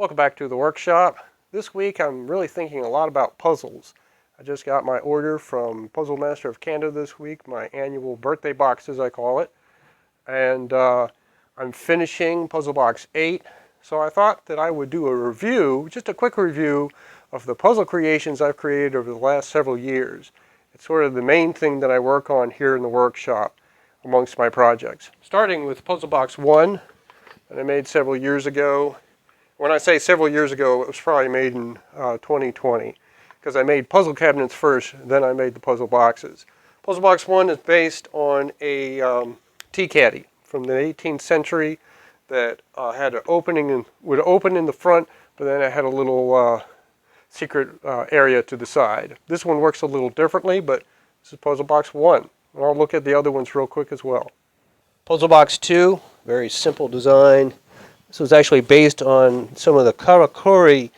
Welcome back to the workshop. This week I'm really thinking a lot about puzzles. I just got my order from Puzzle Master of Canada this week, my annual birthday box as I call it. And I'm finishing Puzzle Box 8, so I thought that I would do a review, just a quick review of the puzzle creations I've created over the last several years. It's sort of the main thing that I work on here in the workshop amongst my projects. Starting with Puzzle Box 1 that I made several years ago. When I say several years ago, it was probably made in 2020, because I made puzzle cabinets first, then I made the puzzle boxes. Puzzle Box 1 is based on a tea caddy from the 18th century that had an opening and would open in the front, but then it had a little secret area to the side. This one works a little differently, but this is Puzzle Box 1. And I'll look at the other ones real quick as well. Puzzle Box 2, very simple design. This was actually based on some of the Karakuri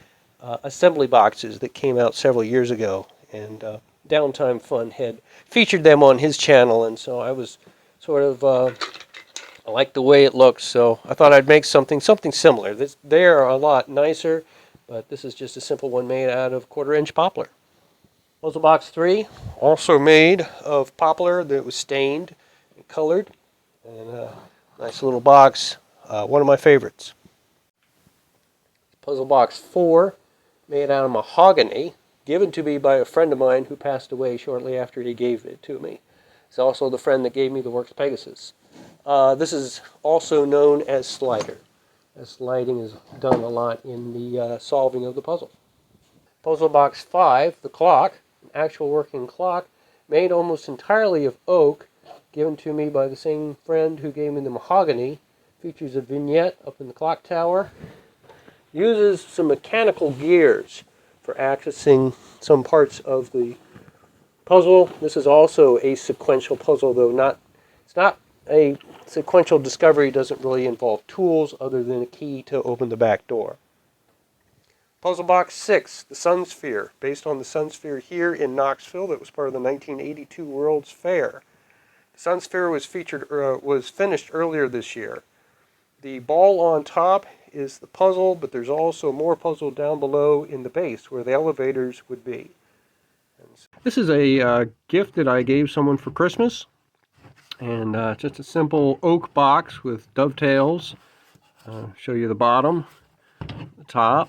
assembly boxes that came out several years ago, and Downtime Fun had featured them on his channel, and so I was sort of, I liked the way it looks, so I thought I'd make something similar. They are a lot nicer, but this is just a simple one made out of 1/4-inch poplar. Puzzle Box 3, also made of poplar that was stained and colored, and a nice little box. One of my favorites. Puzzle Box 4, made out of mahogany, given to me by a friend of mine who passed away shortly after he gave it to me. It's also the friend that gave me the Works Pegasus. This is also known as slider. Sliding is done a lot in the solving of the puzzle. Puzzle Box 5, the clock, an actual working clock, made almost entirely of oak, given to me by the same friend who gave me the mahogany. Features a vignette up in the clock tower. Uses some mechanical gears for accessing some parts of the puzzle. This is also a sequential puzzle, though it's not a sequential discovery. It doesn't really involve tools other than a key to open the back door. Puzzle Box 6, the Sun Sphere, based on the Sun Sphere here in Knoxville that was part of the 1982 World's Fair. The Sun Sphere was finished earlier this year. The ball on top is the puzzle, but there's also more puzzle down below in the base where the elevators would be. This is a gift that I gave someone for Christmas, and just a simple oak box with dovetails. Show you the bottom, the top.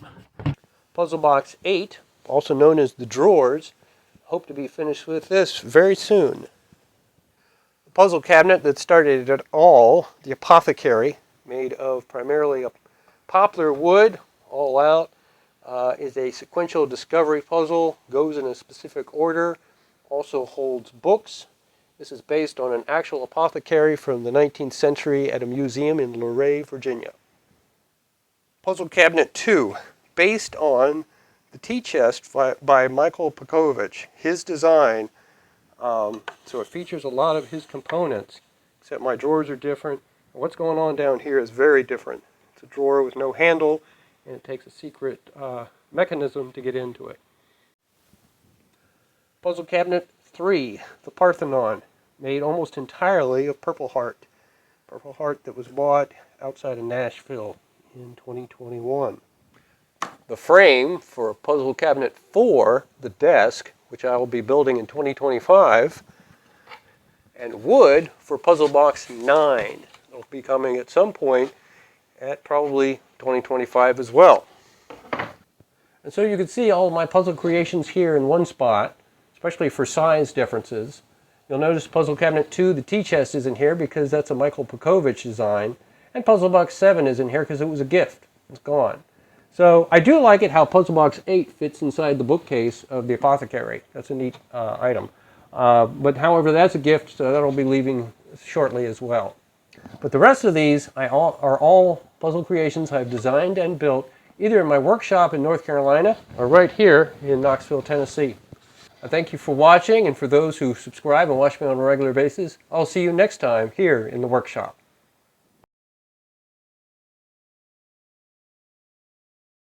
Puzzle Box 8, also known as the drawers. Hope to be finished with this very soon. The puzzle cabinet that started it all, the Apothecary, made of primarily a poplar wood, all out, is a sequential discovery puzzle, goes in a specific order, also holds books. This is based on an actual apothecary from the 19th century at a museum in Luray, Virginia. Puzzle Cabinet 2, based on the tea chest by Michael Pakovich, his design. So it features a lot of his components, except my drawers are different. What's going on down here is very different. It's a drawer with no handle, and it takes a secret mechanism to get into it. Puzzle Cabinet 3, the Parthenon, made almost entirely of Purple Heart. Purple Heart that was bought outside of Nashville in 2021. The frame for Puzzle Cabinet 4, the desk, which I will be building in 2025, and wood for Puzzle Box 9. It'll be coming at some point at probably 2025 as well. And so you can see all of my puzzle creations here in one spot, especially for size differences. You'll notice Puzzle Cabinet 2, the tea chest, isn't here because that's a Michael Pakovich design. And Puzzle Box 7 isn't here because it was a gift. It's gone. So I do like it how Puzzle Box 8 fits inside the bookcase of the Apothecary. That's a neat item. But however, that's a gift, so that'll be leaving shortly as well. But the rest of these are all puzzle creations I've designed and built either in my workshop in North Carolina or right here in Knoxville, Tennessee. I thank you for watching, and for those who subscribe and watch me on a regular basis, I'll see you next time here in the workshop.